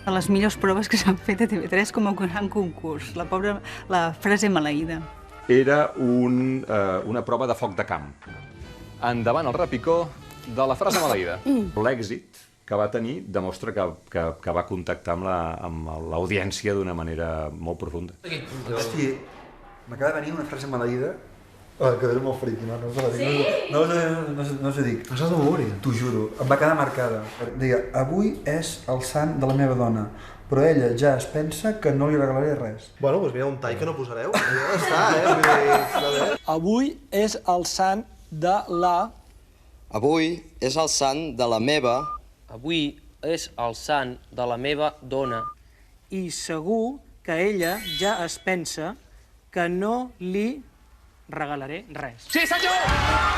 de les millors proves que s'han fet a TV3 com a gran concurs. La frase maleïda. Era una prova de foc de camp. Endavant el repicó de la frase maleïda. L'èxit que va tenir demostra que va contactar amb l'audiència d'una manera molt profunda. Hosti, m'acaba de venir una frase maleïda que és molt friqui, no us la dic. No us ho dic. No saps de memòria? T'ho juro, em va quedar marcada. Digue, avui és el sant de la meva dona, però ella ja es pensa que no li regalaré res. Bueno, doncs mira, un tall que no posareu. Ja està, Avui és el sant de la... Avui és el sant de la meva... Avui és el sant de la meva dona. I segur que ella ja es pensa que no li regalaré res. Sí, senyor!